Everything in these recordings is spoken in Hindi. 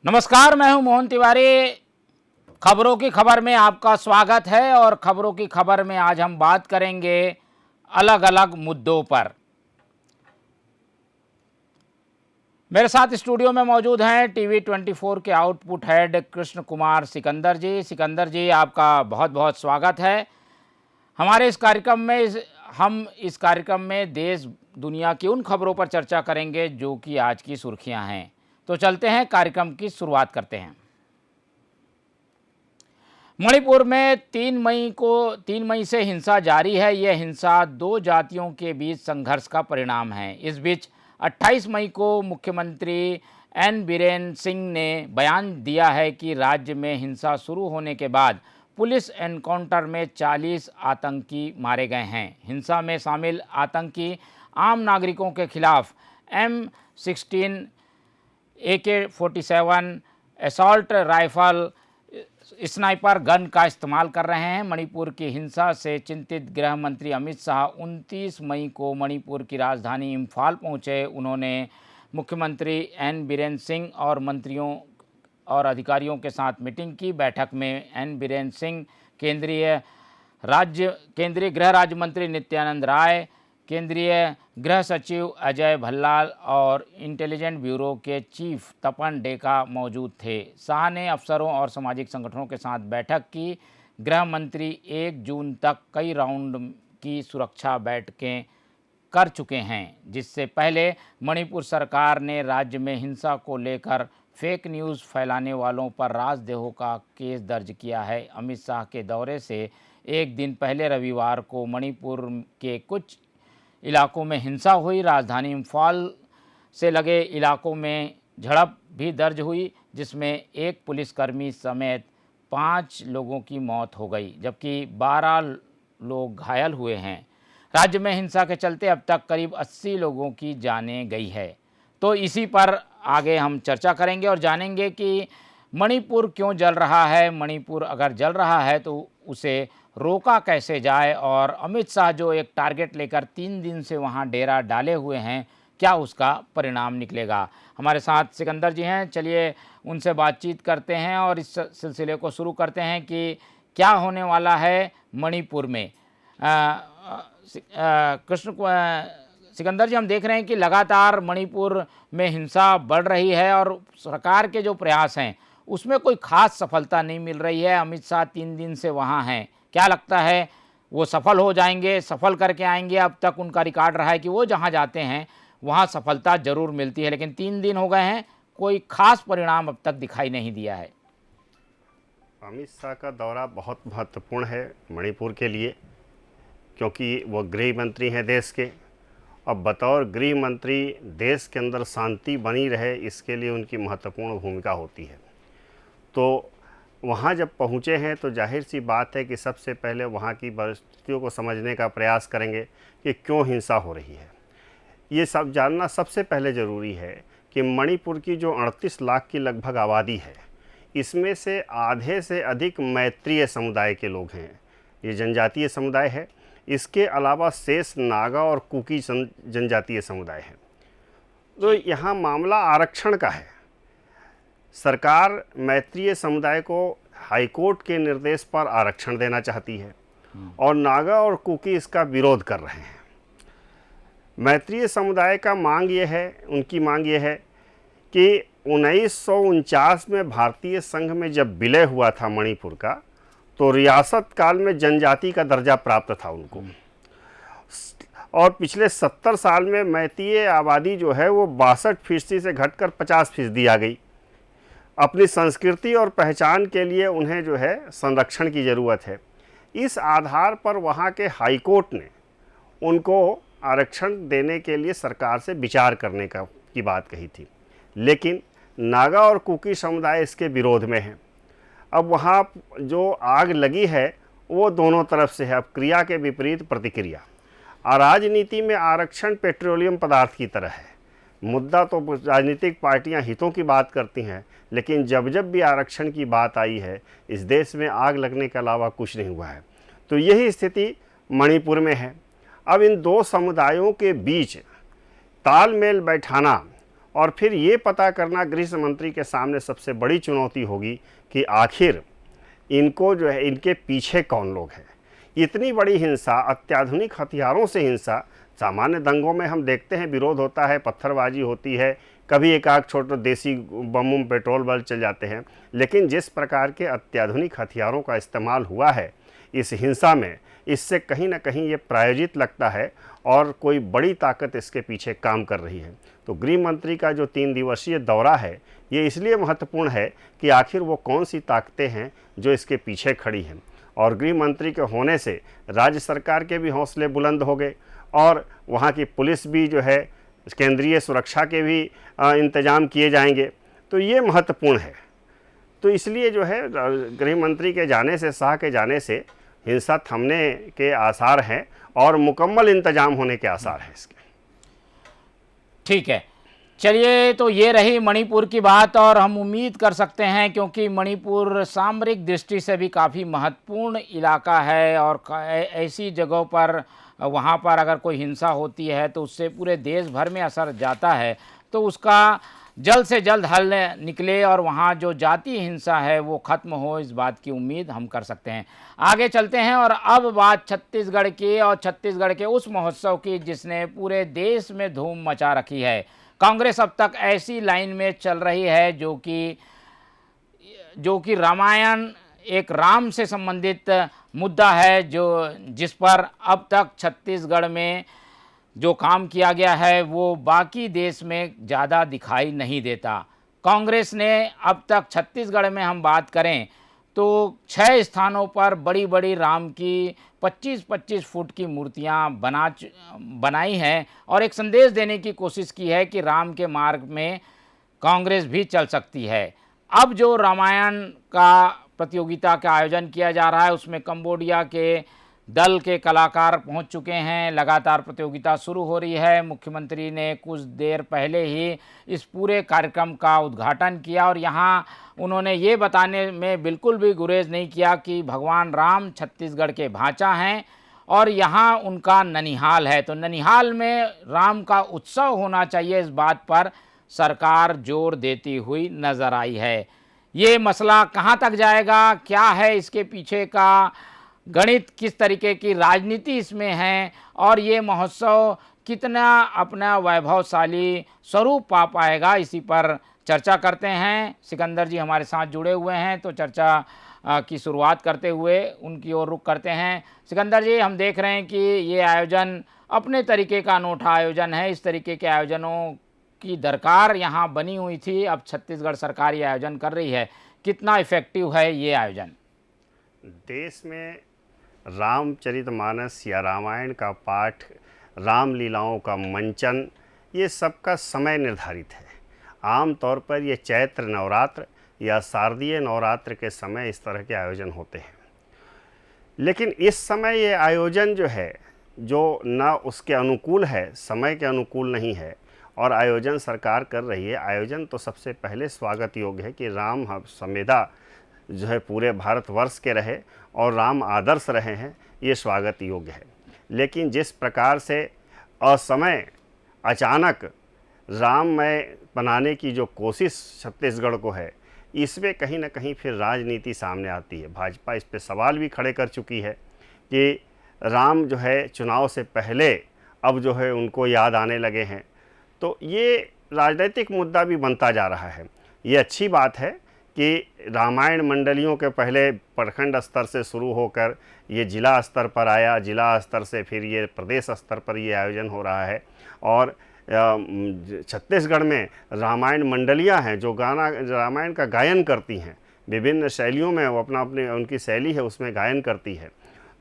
नमस्कार, मैं हूं मोहन तिवारी। खबरों की खबर में आपका स्वागत है और खबरों की खबर में आज हम बात करेंगे अलग अलग मुद्दों पर। मेरे साथ स्टूडियो में मौजूद हैं टीवी 24 के आउटपुट हेड कृष्ण कुमार सिकंदर जी। सिकंदर जी, आपका बहुत बहुत स्वागत है हमारे इस कार्यक्रम में। हम इस कार्यक्रम में देश दुनिया की उन खबरों पर चर्चा करेंगे जो कि आज की सुर्खियां हैं। तो चलते हैं, कार्यक्रम की शुरुआत करते हैं। मणिपुर में 3 मई से हिंसा जारी है। यह हिंसा दो जातियों के बीच संघर्ष का परिणाम है। इस बीच 28 मई को मुख्यमंत्री एन बीरेन सिंह ने बयान दिया है कि राज्य में हिंसा शुरू होने के बाद पुलिस एनकाउंटर में 40 आतंकी मारे गए हैं। हिंसा में शामिल आतंकी आम नागरिकों के खिलाफ M16, AK-47, assault rifle, sniper gun का इस्तेमाल कर रहे हैं। मणिपुर की हिंसा से चिंतित गृह मंत्री अमित शाह 29 मई को मणिपुर की राजधानी इम्फाल पहुंचे। उन्होंने मुख्यमंत्री एन बीरेन सिंह और मंत्रियों और अधिकारियों के साथ मीटिंग की। बैठक में एन बीरेन सिंह, केंद्रीय गृह राज्य मंत्री नित्यानंद राय, केंद्रीय गृह सचिव अजय भल्लाल और इंटेलिजेंस ब्यूरो के चीफ तपन डेका मौजूद थे। शाह ने अफसरों और सामाजिक संगठनों के साथ बैठक की। गृह मंत्री 1 जून तक कई राउंड की सुरक्षा बैठकें कर चुके हैं, जिससे पहले मणिपुर सरकार ने राज्य में हिंसा को लेकर फेक न्यूज़ फैलाने वालों पर राजद्रोह का केस दर्ज किया है। अमित शाह के दौरे से एक दिन पहले रविवार को मणिपुर के कुछ इलाकों में हिंसा हुई। राजधानी इम्फाल से लगे इलाकों में झड़प भी दर्ज हुई, जिसमें एक पुलिसकर्मी समेत 5 लोगों की मौत हो गई, जबकि 12 लोग घायल हुए हैं। राज्य में हिंसा के चलते अब तक करीब 80 लोगों की जानें गई है। तो इसी पर आगे हम चर्चा करेंगे और जानेंगे कि मणिपुर क्यों जल रहा है। मणिपुर अगर जल रहा है तो उसे रोका कैसे जाए, और अमित शाह जो एक टारगेट लेकर 3 दिन से वहां डेरा डाले हुए हैं, क्या उसका परिणाम निकलेगा। हमारे साथ सिकंदर जी हैं, चलिए उनसे बातचीत करते हैं और इस सिलसिले को शुरू करते हैं कि क्या होने वाला है मणिपुर में। सिकंदर जी, हम देख रहे हैं कि लगातार मणिपुर में हिंसा बढ़ रही है और सरकार के जो प्रयास हैं उसमें कोई खास सफलता नहीं मिल रही है। अमित शाह 3 दिन से वहाँ हैं, क्या लगता है वो सफल हो जाएंगे, सफल करके आएंगे? अब तक उनका रिकॉर्ड रहा है कि वो जहाँ जाते हैं वहाँ सफलता जरूर मिलती है, लेकिन 3 दिन हो गए हैं, कोई खास परिणाम अब तक दिखाई नहीं दिया है। अमित शाह का दौरा बहुत महत्वपूर्ण है मणिपुर के लिए, क्योंकि वो गृह मंत्री हैं देश के, और बतौर गृह मंत्री देश के अंदर शांति बनी रहे, इसके लिए उनकी महत्वपूर्ण भूमिका होती है। तो वहाँ जब पहुँचे हैं तो जाहिर सी बात है कि सबसे पहले वहाँ की परिस्थितियों को समझने का प्रयास करेंगे कि क्यों हिंसा हो रही है। ये सब जानना सबसे पहले ज़रूरी है कि मणिपुर की जो 38 लाख की लगभग आबादी है, इसमें से आधे से अधिक मैत्रीय समुदाय के लोग हैं। ये जनजातीय समुदाय है। इसके अलावा शेष नागा और कुकी जनजातीय समुदाय है। तो यहाँ मामला आरक्षण का है। सरकार मैत्रीय समुदाय को हाईकोर्ट के निर्देश पर आरक्षण देना चाहती है और नागा और कुकी इसका विरोध कर रहे हैं। मैत्रीय समुदाय का उनकी मांग ये है कि 1949 में भारतीय संघ में जब विलय हुआ था मणिपुर का, तो रियासत काल में जनजाति का दर्जा प्राप्त था उनको, और पिछले 70 साल में मैतीय आबादी जो है वो 62% से घटकर 50% आ गई। अपनी संस्कृति और पहचान के लिए उन्हें जो है संरक्षण की ज़रूरत है। इस आधार पर वहाँ के हाईकोर्ट ने उनको आरक्षण देने के लिए सरकार से विचार करने की बात कही थी, लेकिन नागा और कुकी समुदाय इसके विरोध में हैं। अब वहाँ जो आग लगी है वो दोनों तरफ से है। अब क्रिया के विपरीत प्रतिक्रिया। राजनीति में आरक्षण पेट्रोलियम पदार्थ की तरह है। मुद्दा तो राजनीतिक पार्टियां हितों की बात करती हैं, लेकिन जब जब भी आरक्षण की बात आई है, इस देश में आग लगने के अलावा कुछ नहीं हुआ है। तो यही स्थिति मणिपुर में है। अब इन दो समुदायों के बीच तालमेल बैठाना और फिर ये पता करना गृह मंत्री के सामने सबसे बड़ी चुनौती होगी कि आखिर इनको जो है, इनके पीछे कौन लोग हैं। इतनी बड़ी हिंसा, अत्याधुनिक हथियारों से हिंसा, सामान्य दंगों में हम देखते हैं विरोध होता है, पत्थरबाजी होती है, कभी एक आध छोटे देसी बम पेट्रोल बल चल जाते हैं, लेकिन जिस प्रकार के अत्याधुनिक हथियारों का इस्तेमाल हुआ है इस हिंसा में, इससे कहीं ना कहीं ये प्रायोजित लगता है और कोई बड़ी ताकत इसके पीछे काम कर रही है। तो गृह मंत्री का जो 3 दिवसीय दौरा है ये इसलिए महत्वपूर्ण है कि आखिर वो कौन सी ताकतें हैं जो इसके पीछे खड़ी हैं। और गृह मंत्री के होने से राज्य सरकार के भी हौसले बुलंद हो गए और वहाँ की पुलिस भी जो है, केंद्रीय सुरक्षा के भी इंतजाम किए जाएंगे। तो ये महत्वपूर्ण है। तो इसलिए जो है गृह मंत्री के जाने से, शाह के जाने से हिंसा थमने के आसार हैं और मुकम्मल इंतजाम होने के आसार हैं इसके। ठीक है, चलिए, तो ये रही मणिपुर की बात और हम उम्मीद कर सकते हैं, क्योंकि मणिपुर सामरिक दृष्टि से भी काफ़ी महत्वपूर्ण इलाका है और ऐसी जगहों पर वहाँ पर अगर कोई हिंसा होती है तो उससे पूरे देश भर में असर जाता है, तो उसका जल्द से जल्द हल निकले और वहाँ जो जातीय हिंसा है वो ख़त्म हो, इस बात की उम्मीद हम कर सकते हैं। आगे चलते हैं और अब बात छत्तीसगढ़ की और छत्तीसगढ़ के उस महोत्सव की जिसने पूरे देश में धूम मचा रखी है। कांग्रेस अब तक ऐसी लाइन में चल रही है जो कि रामायण एक राम से संबंधित मुद्दा है, जिस पर अब तक छत्तीसगढ़ में जो काम किया गया है वो बाकी देश में ज़्यादा दिखाई नहीं देता। कांग्रेस ने अब तक छत्तीसगढ़ में हम बात करें तो 6 स्थानों पर बड़ी बड़ी राम की 25-25 फुट की मूर्तियां बनाई हैं और एक संदेश देने की कोशिश की है कि राम के मार्ग में कांग्रेस भी चल सकती है। अब जो रामायण का प्रतियोगिता का आयोजन किया जा रहा है उसमें कंबोडिया के दल के कलाकार पहुंच चुके हैं। लगातार प्रतियोगिता शुरू हो रही है। मुख्यमंत्री ने कुछ देर पहले ही इस पूरे कार्यक्रम का उद्घाटन किया और यहाँ उन्होंने ये बताने में बिल्कुल भी गुरेज नहीं किया कि भगवान राम छत्तीसगढ़ के भांचा हैं और यहाँ उनका ननिहाल है, तो ननिहाल में राम का उत्सव होना चाहिए, इस बात पर सरकार जोर देती हुई नज़र आई है। ये मसला कहाँ तक जाएगा, क्या है इसके पीछे का गणित, किस तरीके की राजनीति इसमें है और ये महोत्सव कितना अपना वैभवशाली स्वरूप पा पाएगा, इसी पर चर्चा करते हैं। सिकंदर जी हमारे साथ जुड़े हुए हैं, तो चर्चा की शुरुआत करते हुए उनकी ओर रुख करते हैं। सिकंदर जी, हम देख रहे हैं कि ये आयोजन अपने तरीके का अनोखा आयोजन है। इस तरीके के आयोजनों की दरकार यहाँ बनी हुई थी, अब छत्तीसगढ़ सरकार ये आयोजन कर रही है। कितना इफ़ेक्टिव है ये आयोजन? देश में रामचरितमानस या रामायण का पाठ, रामलीलाओं का मंचन, ये सबका समय निर्धारित है। आम तौर पर ये चैत्र नवरात्र या शारदीय नवरात्र के समय इस तरह के आयोजन होते हैं, लेकिन इस समय ये आयोजन जो है जो न उसके अनुकूल है, समय के अनुकूल नहीं है और आयोजन सरकार कर रही है। आयोजन तो सबसे पहले स्वागत योग्य है कि राम संविदा जो है पूरे भारतवर्ष के रहे और राम आदर्श रहे हैं, ये स्वागत योग्य है। लेकिन जिस प्रकार से असमय अचानक राममय बनाने की जो कोशिश छत्तीसगढ़ को है, इसमें कहीं ना कहीं फिर राजनीति सामने आती है। भाजपा इस पे सवाल भी खड़े कर चुकी है कि राम जो है चुनाव से पहले अब जो है उनको याद आने लगे हैं, तो ये राजनीतिक मुद्दा भी बनता जा रहा है। ये अच्छी बात है कि रामायण मंडलियों के पहले प्रखंड स्तर से शुरू होकर ये जिला स्तर पर आया, जिला स्तर से फिर ये प्रदेश स्तर पर ये आयोजन हो रहा है और छत्तीसगढ़ में रामायण मंडलियां हैं जो रामायण का गायन करती हैं, विभिन्न शैलियों में वो अपनी उनकी शैली है उसमें गायन करती है।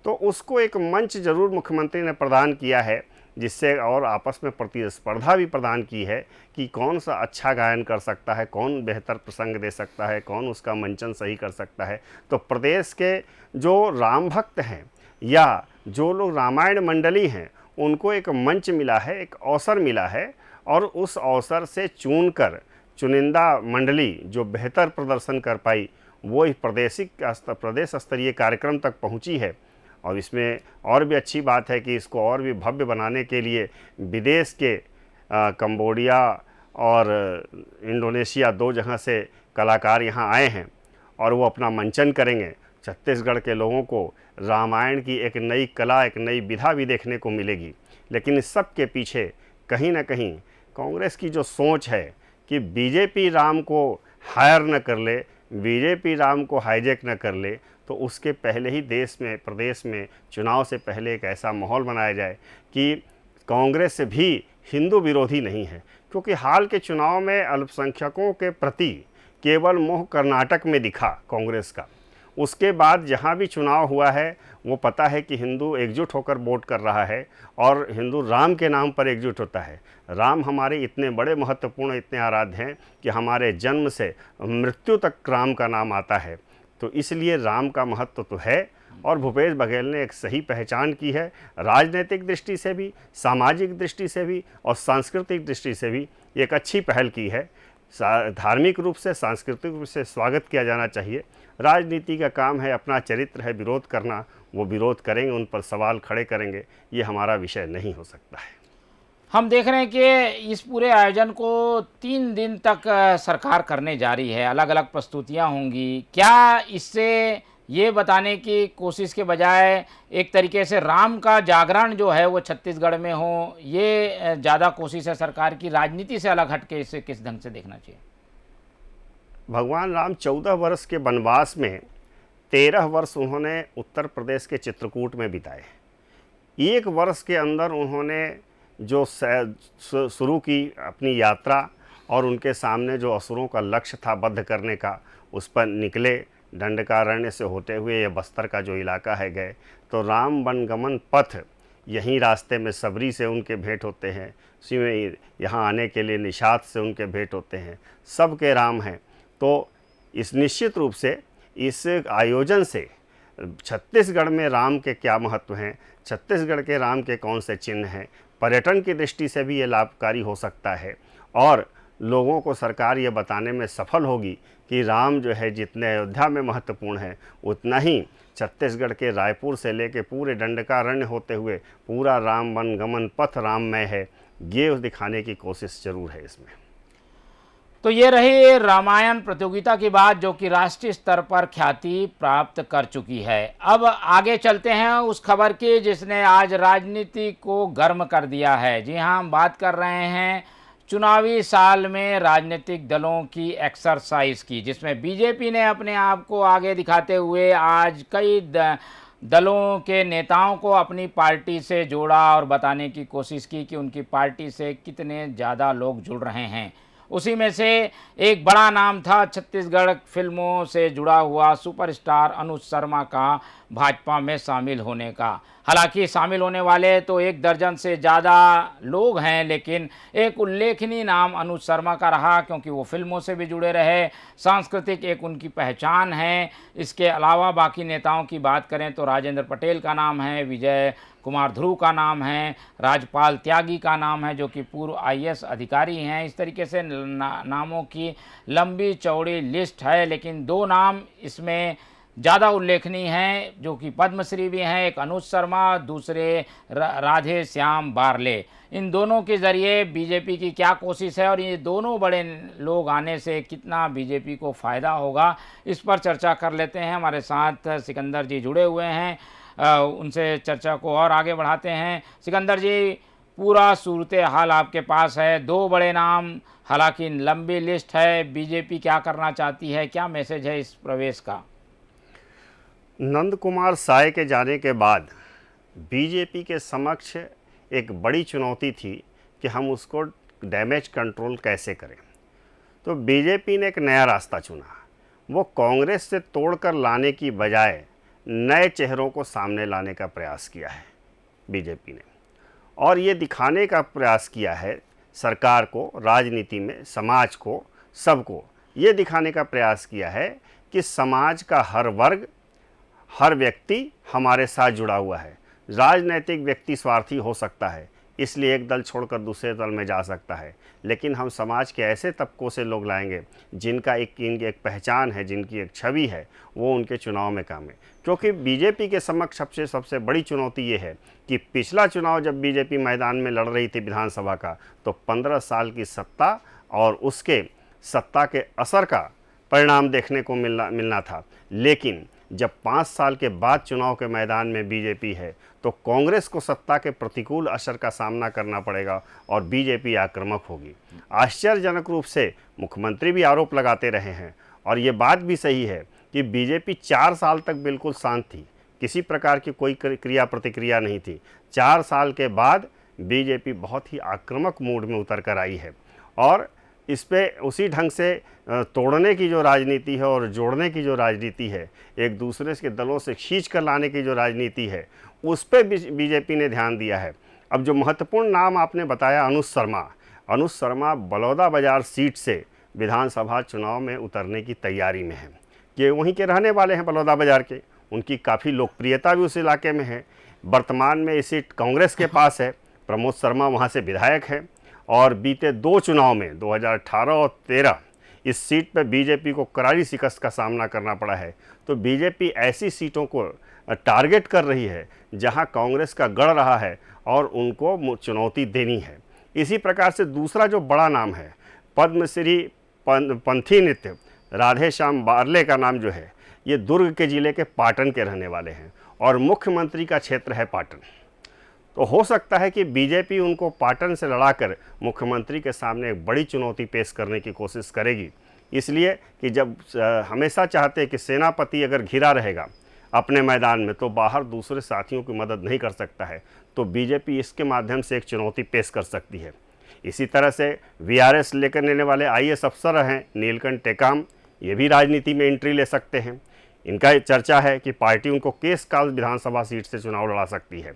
तो उसको एक मंच जरूर मुख्यमंत्री ने प्रदान किया है, जिससे और आपस में प्रतिस्पर्धा भी प्रदान की है कि कौन सा अच्छा गायन कर सकता है, कौन बेहतर प्रसंग दे सकता है, कौन उसका मंचन सही कर सकता है। तो प्रदेश के जो राम भक्त हैं या जो लोग रामायण मंडली हैं उनको एक मंच मिला है, एक अवसर मिला है और उस अवसर से चुनकर चुनिंदा मंडली जो बेहतर प्रदर्शन कर पाई वो इस प्रदेश स्तरीय कार्यक्रम तक पहुंची है। और इसमें और भी अच्छी बात है कि इसको और भी भव्य बनाने के लिए विदेश के कंबोडिया और इंडोनेशिया 2 जगह से कलाकार यहाँ आए हैं और वो अपना मंचन करेंगे। छत्तीसगढ़ के लोगों को रामायण की एक नई कला, एक नई विधा भी देखने को मिलेगी। लेकिन इस सब के पीछे कहीं ना कहीं कांग्रेस की जो सोच है कि बीजेपी राम को हायर न कर ले, बीजेपी राम को हाईजैक न कर ले, तो उसके पहले ही देश में, प्रदेश में चुनाव से पहले एक ऐसा माहौल बनाया जाए कि कांग्रेस भी हिंदू विरोधी नहीं है। क्योंकि हाल के चुनाव में अल्पसंख्यकों के प्रति केवल मोह कर्नाटक में दिखा कांग्रेस का। उसके बाद जहाँ भी चुनाव हुआ है वो पता है कि हिंदू एकजुट होकर वोट कर रहा है और हिंदू राम के नाम पर एकजुट होता है। राम हमारे इतने बड़े महत्वपूर्ण, इतने आराध्य हैं कि हमारे जन्म से मृत्यु तक राम का नाम आता है। तो इसलिए राम का महत्व तो है और भूपेश बघेल ने एक सही पहचान की है। राजनीतिक दृष्टि से भी, सामाजिक दृष्टि से भी और सांस्कृतिक दृष्टि से भी एक अच्छी पहल की है। धार्मिक रूप से, सांस्कृतिक रूप से स्वागत किया जाना चाहिए। राजनीति का काम है, अपना चरित्र है विरोध करना, वो विरोध करेंगे, उन पर सवाल खड़े करेंगे, ये हमारा विषय नहीं हो सकता है। हम देख रहे हैं कि इस पूरे आयोजन को 3 दिन तक सरकार करने जा रही है, अलग अलग प्रस्तुतियां होंगी। क्या इससे ये बताने की कोशिश के बजाय एक तरीके से राम का जागरण जो है वो छत्तीसगढ़ में हो, ये ज़्यादा कोशिश है सरकार की? राजनीति से अलग हटके इसे किस ढंग से देखना चाहिए? भगवान राम 14 वर्ष के वनवास में 13 वर्ष उन्होंने उत्तर प्रदेश के चित्रकूट में बिताए। 1 वर्ष के अंदर उन्होंने जो शुरू की अपनी यात्रा और उनके सामने जो असुरों का लक्ष्य था वध करने का, उस पर निकले। दंडकारण्य से होते हुए ये बस्तर का जो इलाका है गए, तो राम वनगमन पथ, यहीं रास्ते में सबरी से उनके भेंट होते हैं, उसी में यहाँ आने के लिए निषाद से उनके भेंट होते हैं। सब के राम हैं। तो इस निश्चित रूप से इस आयोजन से छत्तीसगढ़ में राम के क्या महत्व हैं, छत्तीसगढ़ के राम के कौन से चिन्ह हैं, पर्यटन की दृष्टि से भी ये लाभकारी हो सकता है। और लोगों को सरकार ये बताने में सफल होगी कि राम जो है जितने अयोध्या में महत्वपूर्ण है, उतना ही छत्तीसगढ़ के रायपुर से लेके पूरे दंडकारण्य होते हुए पूरा राम वनगमन पथ राममय है। ये दिखाने की कोशिश जरूर है इसमें। तो ये रही रामायण प्रतियोगिता की बात, जो कि राष्ट्रीय स्तर पर ख्याति प्राप्त कर चुकी है। अब आगे चलते हैं उस खबर की जिसने आज राजनीति को गर्म कर दिया है। जी हाँ, हम बात कर रहे हैं चुनावी साल में राजनीतिक दलों की एक्सरसाइज की, जिसमें बीजेपी ने अपने आप को आगे दिखाते हुए आज कई दलों के नेताओं को अपनी पार्टी से जोड़ा और बताने की कोशिश की कि उनकी पार्टी से कितने ज़्यादा लोग जुड़ रहे हैं। उसी में से एक बड़ा नाम था छत्तीसगढ़ फिल्मों से जुड़ा हुआ सुपरस्टार अनुज शर्मा का भाजपा में शामिल होने का। हालांकि शामिल होने वाले तो 1 दर्जन से ज़्यादा लोग हैं, लेकिन एक उल्लेखनीय नाम अनुज शर्मा का रहा, क्योंकि वो फिल्मों से भी जुड़े रहे, सांस्कृतिक एक उनकी पहचान है। इसके अलावा बाकी नेताओं की बात करें तो राजेंद्र पटेल का नाम है, विजय कुमार ध्रुव का नाम है, राजपाल त्यागी का नाम है जो कि पूर्व IAS अधिकारी हैं। इस तरीके से नामों की लंबी चौड़ी लिस्ट है, लेकिन 2 नाम इसमें ज़्यादा उल्लेखनीय हैं जो कि पद्मश्री भी हैं, एक अनुज शर्मा, दूसरे राधे श्याम बारले। इन दोनों के ज़रिए बीजेपी की क्या कोशिश है और ये दोनों बड़े लोग आने से कितना बीजेपी को फ़ायदा होगा, इस पर चर्चा कर लेते हैं। हमारे साथ सिकंदर जी जुड़े हुए हैं, उनसे चर्चा को और आगे बढ़ाते हैं। सिकंदर जी, पूरा सूरत हाल आपके पास है, 2 बड़े नाम, हालांकि लंबी लिस्ट है, बीजेपी क्या करना चाहती है, क्या मैसेज है इस प्रवेश का? नंद कुमार साय के जाने के बाद बीजेपी के समक्ष एक बड़ी चुनौती थी कि हम उसको डैमेज कंट्रोल कैसे करें। तो बीजेपी ने एक नया रास्ता चुना। वो कांग्रेस से तोड़कर लाने की बजाय नए चेहरों को सामने लाने का प्रयास किया है बीजेपी ने, और ये दिखाने का प्रयास किया है सरकार को, राजनीति में समाज को, सबको ये दिखाने का प्रयास किया है कि समाज का हर वर्ग, हर व्यक्ति हमारे साथ जुड़ा हुआ है। राजनीतिक व्यक्ति स्वार्थी हो सकता है, इसलिए एक दल छोड़कर दूसरे दल में जा सकता है, लेकिन हम समाज के ऐसे तबकों से लोग लाएंगे जिनका इनकी एक पहचान है, जिनकी एक छवि है, वो उनके चुनाव में काम है। क्योंकि बीजेपी के समक्ष सबसे बड़ी चुनौती ये है कि पिछला चुनाव जब बीजेपी मैदान में लड़ रही थी विधानसभा का, तो 15 साल की सत्ता और उसके सत्ता के असर का परिणाम देखने को मिलना था। लेकिन जब 5 साल के बाद चुनाव के मैदान में बीजेपी है, तो कांग्रेस को सत्ता के प्रतिकूल असर का सामना करना पड़ेगा और बीजेपी आक्रामक होगी। आश्चर्यजनक रूप से मुख्यमंत्री भी आरोप लगाते रहे हैं, और ये बात भी सही है कि बीजेपी 4 साल तक बिल्कुल शांत थी, किसी प्रकार की कोई क्रिया प्रतिक्रिया नहीं थी। 4 साल के बाद बीजेपी बहुत ही आक्रामक मूड में उतर कर आई है, और इस पे उसी ढंग से तोड़ने की जो राजनीति है और जोड़ने की जो राजनीति है, एक दूसरे के दलों से खींच कर लाने की जो राजनीति है, उस पे बीजेपी ने ध्यान दिया है। अब जो महत्वपूर्ण नाम आपने बताया, अनुज शर्मा बलौदाबाजार सीट से विधानसभा चुनाव में उतरने की तैयारी में है। ये वहीं के रहने वाले हैं, बलौदाबाजार के, उनकी काफ़ी लोकप्रियता भी उस इलाके में है। वर्तमान में ये सीट कांग्रेस के पास है, प्रमोद शर्मा वहाँ से विधायक हैं, और बीते 2 चुनाव में 2018 और 13 इस सीट पर बीजेपी को करारी शिकस्त का सामना करना पड़ा है। तो बीजेपी ऐसी सीटों को टारगेट कर रही है जहां कांग्रेस का गढ़ रहा है और उनको चुनौती देनी है। इसी प्रकार से दूसरा जो बड़ा नाम है, पद्मश्री पंथी नृत्य राधेश्याम बारले का नाम जो है, ये दुर्ग के ज़िले के पाटन के रहने वाले हैं, और मुख्यमंत्री का क्षेत्र है पाटन। तो हो सकता है कि बीजेपी उनको पाटन से लड़ाकर मुख्यमंत्री के सामने एक बड़ी चुनौती पेश करने की कोशिश करेगी। इसलिए कि जब हमेशा चाहते हैं कि सेनापति अगर घिरा रहेगा अपने मैदान में, तो बाहर दूसरे साथियों की मदद नहीं कर सकता है, तो बीजेपी इसके माध्यम से एक चुनौती पेश कर सकती है। इसी तरह से वीआरएस लेकर लेने वाले आईएएस अफसर हैं नीलकंठ टेकाम, ये भी राजनीति में एंट्री ले सकते हैं। इनका चर्चा है कि पार्टी उनको केशकाल विधानसभा सीट से चुनाव लड़ा सकती है।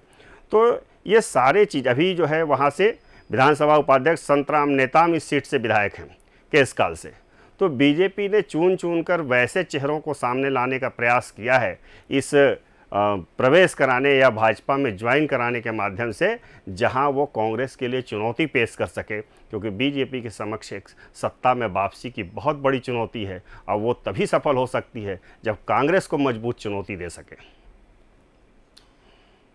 तो ये सारे चीज़, अभी जो है वहाँ से विधानसभा उपाध्यक्ष संतराम नेताम इस सीट से विधायक हैं केशकाल से। तो बीजेपी ने चुन कर वैसे चेहरों को सामने लाने का प्रयास किया है इस प्रवेश कराने या भाजपा में ज्वाइन कराने के माध्यम से, जहां वो कांग्रेस के लिए चुनौती पेश कर सके, क्योंकि बीजेपी के समक्ष एक सत्ता में वापसी की बहुत बड़ी चुनौती है, और वो तभी सफल हो सकती है जब कांग्रेस को मजबूत चुनौती दे सके।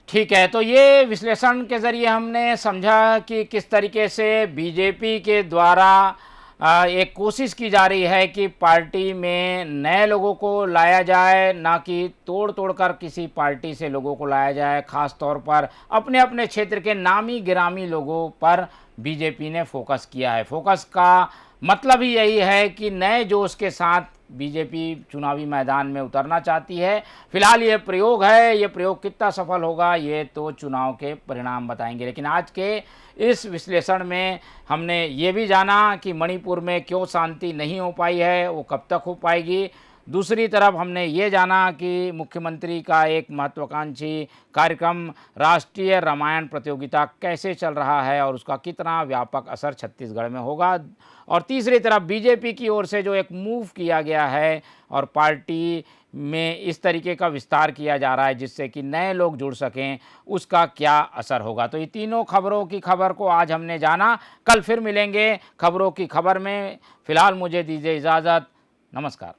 ठीक है, तो ये विश्लेषण के ज़रिए हमने समझा कि किस तरीके से बीजेपी के द्वारा एक कोशिश की जा रही है कि पार्टी में नए लोगों को लाया जाए, ना कि तोड़ कर किसी पार्टी से लोगों को लाया जाए। ख़ास तौर पर अपने अपने क्षेत्र के नामी गिरामी लोगों पर बीजेपी ने फोकस किया है। फोकस का मतलब ही यही है कि नए जोश के साथ बीजेपी चुनावी मैदान में उतरना चाहती है। फिलहाल ये प्रयोग है, ये प्रयोग कितना सफल होगा ये तो चुनाव के परिणाम बताएंगे। लेकिन आज के इस विश्लेषण में हमने ये भी जाना कि मणिपुर में क्यों शांति नहीं हो पाई है, वो कब तक हो पाएगी। दूसरी तरफ हमने ये जाना कि मुख्यमंत्री का एक महत्वाकांक्षी कार्यक्रम राष्ट्रीय रामायण प्रतियोगिता कैसे चल रहा है और उसका कितना व्यापक असर छत्तीसगढ़ में होगा। और तीसरी तरफ बीजेपी की ओर से जो एक मूव किया गया है और पार्टी में इस तरीके का विस्तार किया जा रहा है जिससे कि नए लोग जुड़ सकें, उसका क्या असर होगा। तो ये तीनों खबरों की खबर को आज हमने जाना। कल फिर मिलेंगे खबरों की खबर में। फिलहाल मुझे दीजिए इजाज़त। नमस्कार।